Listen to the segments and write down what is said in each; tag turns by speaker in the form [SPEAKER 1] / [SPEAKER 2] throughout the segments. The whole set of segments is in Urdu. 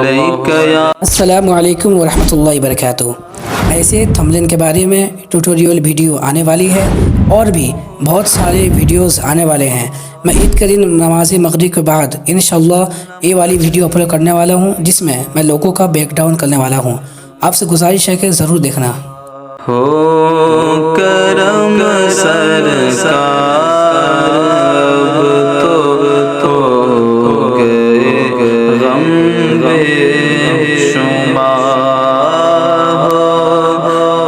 [SPEAKER 1] السلام علیکم ورحمۃ اللہ وبرکاتہ۔ ایسے تھمبنیل کے بارے میں ٹیوٹوریل ویڈیو آنے والی ہے اور بھی بہت سارے ویڈیوز آنے والے ہیں۔ میں عید کے دن نماز مغرب کے بعد انشاءاللہ یہ والی ویڈیو اپلوڈ کرنے والا ہوں، جس میں میں لوگوں کا بیک ڈاؤن کرنے والا ہوں۔ آپ سے گزارش ہے کہ ضرور دیکھنا۔
[SPEAKER 2] ہو کرم سرکار تو گئے غم بے شمار، ہو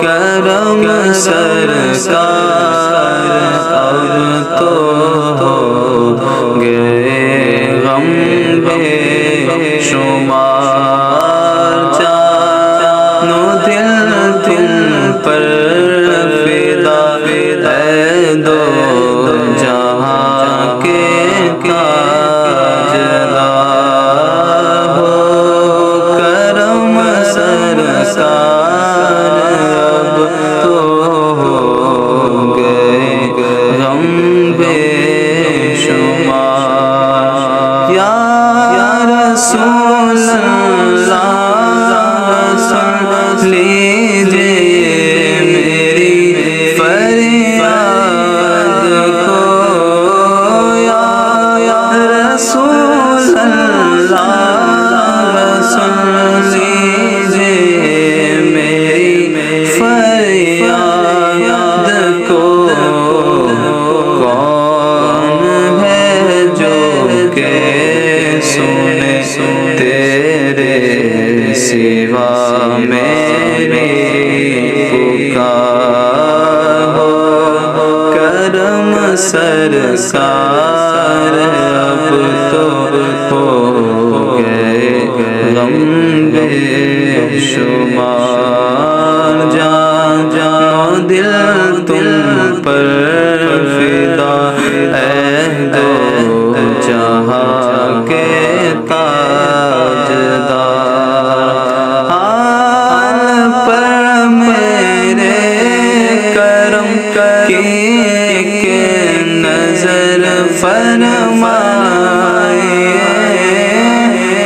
[SPEAKER 2] کرم سرکار اب تو گئے غم بے شمار، جانو دل تم پر فدا اے دو جہاں کے تاجدار، ہو کرم سرکار اب تو ہو گئے غم بے شمار۔ یا رسول اللہ سن لیجئے میری فریاد کو، یا رسول اللہ سن لیجئے میری فریاد کو، کون ہے جو کہ سنے تیرے سوا میری پکار، ہو کرم سرکار اب تو ہو گئے غم بے شمار، جانو دل تم پر فدا اے دو جہاں کے تاجدار، حال پر میرے کرم کی ایک نظر فرمائیے،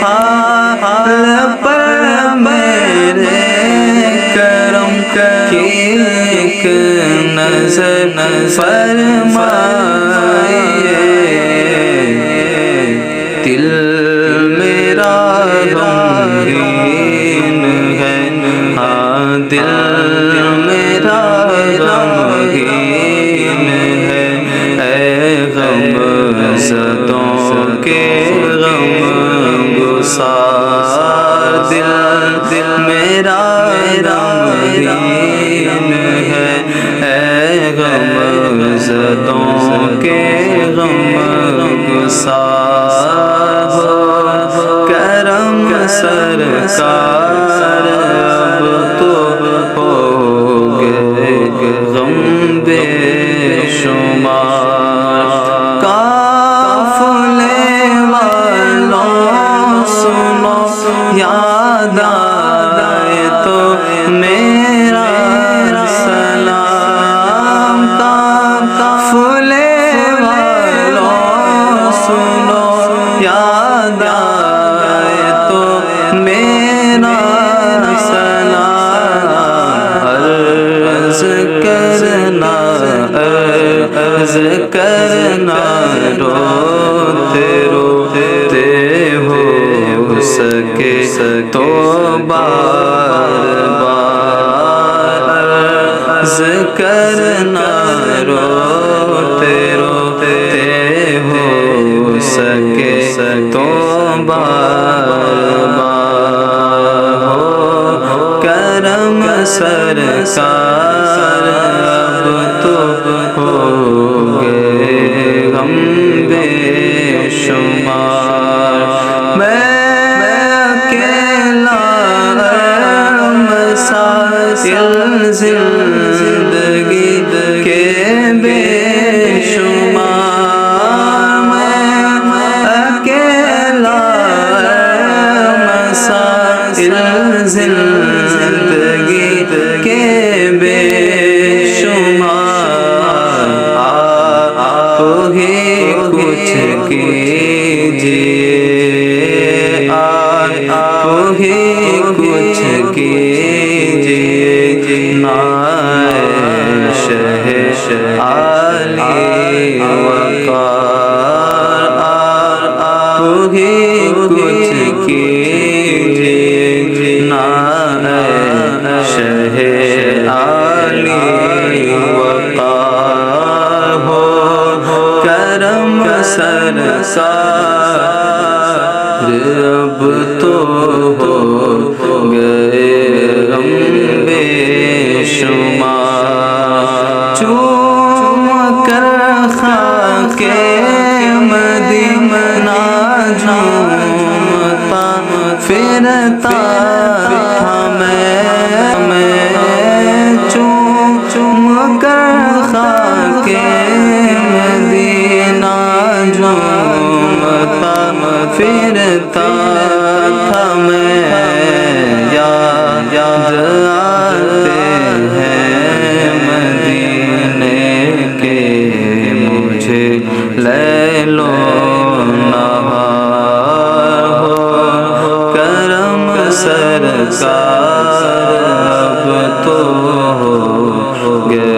[SPEAKER 2] حال پر میرے کرم کی ایک نظر فرمائیے، دل میرا غمگین ہے، ہاں دل میرا غمگین ہے، اے غم زدوں کے غم گسار، دل میرا غمگین ہے، اے غم زدوں کے غم گسار، ہو کرم سرکار اب تو ہو گئے غم بے شمار، قافلے والوں سنو یاد آئے تو میرا سلام، قافلے والوں سنو یاد آئے تو میرا سلام، عرض کرنا روتے روتے ہو سکے تو بار بار، عرض کرنا روتے روتے ہو سکے تو بار بار، ہو کرم سرکار اب تو ہو گئے غم بے شمار، میں اکیلا مسائل زندگی کے بے شمار، میں اکیلا مسائل زندگی کے بے شمار، آپ ہی کچھ کیجئے، آپ ہی کچھ کیجیے نائے شہ عالی وقار، تو ہی کچھ کیجیے نائے شہ عالی وقار، ہو کرم سرکار اب تو ہو گئے ہم بے شمار، چوم کر خاک مدینہ جھومتا پھرتا تھا میں، چوم کر خاک مدینہ جھومتا پھرتا تھا میں، یاد آتے ہیں مدینے کے مجھے لیل و نہار، ہو کرم سرکار اب تو ہو گئے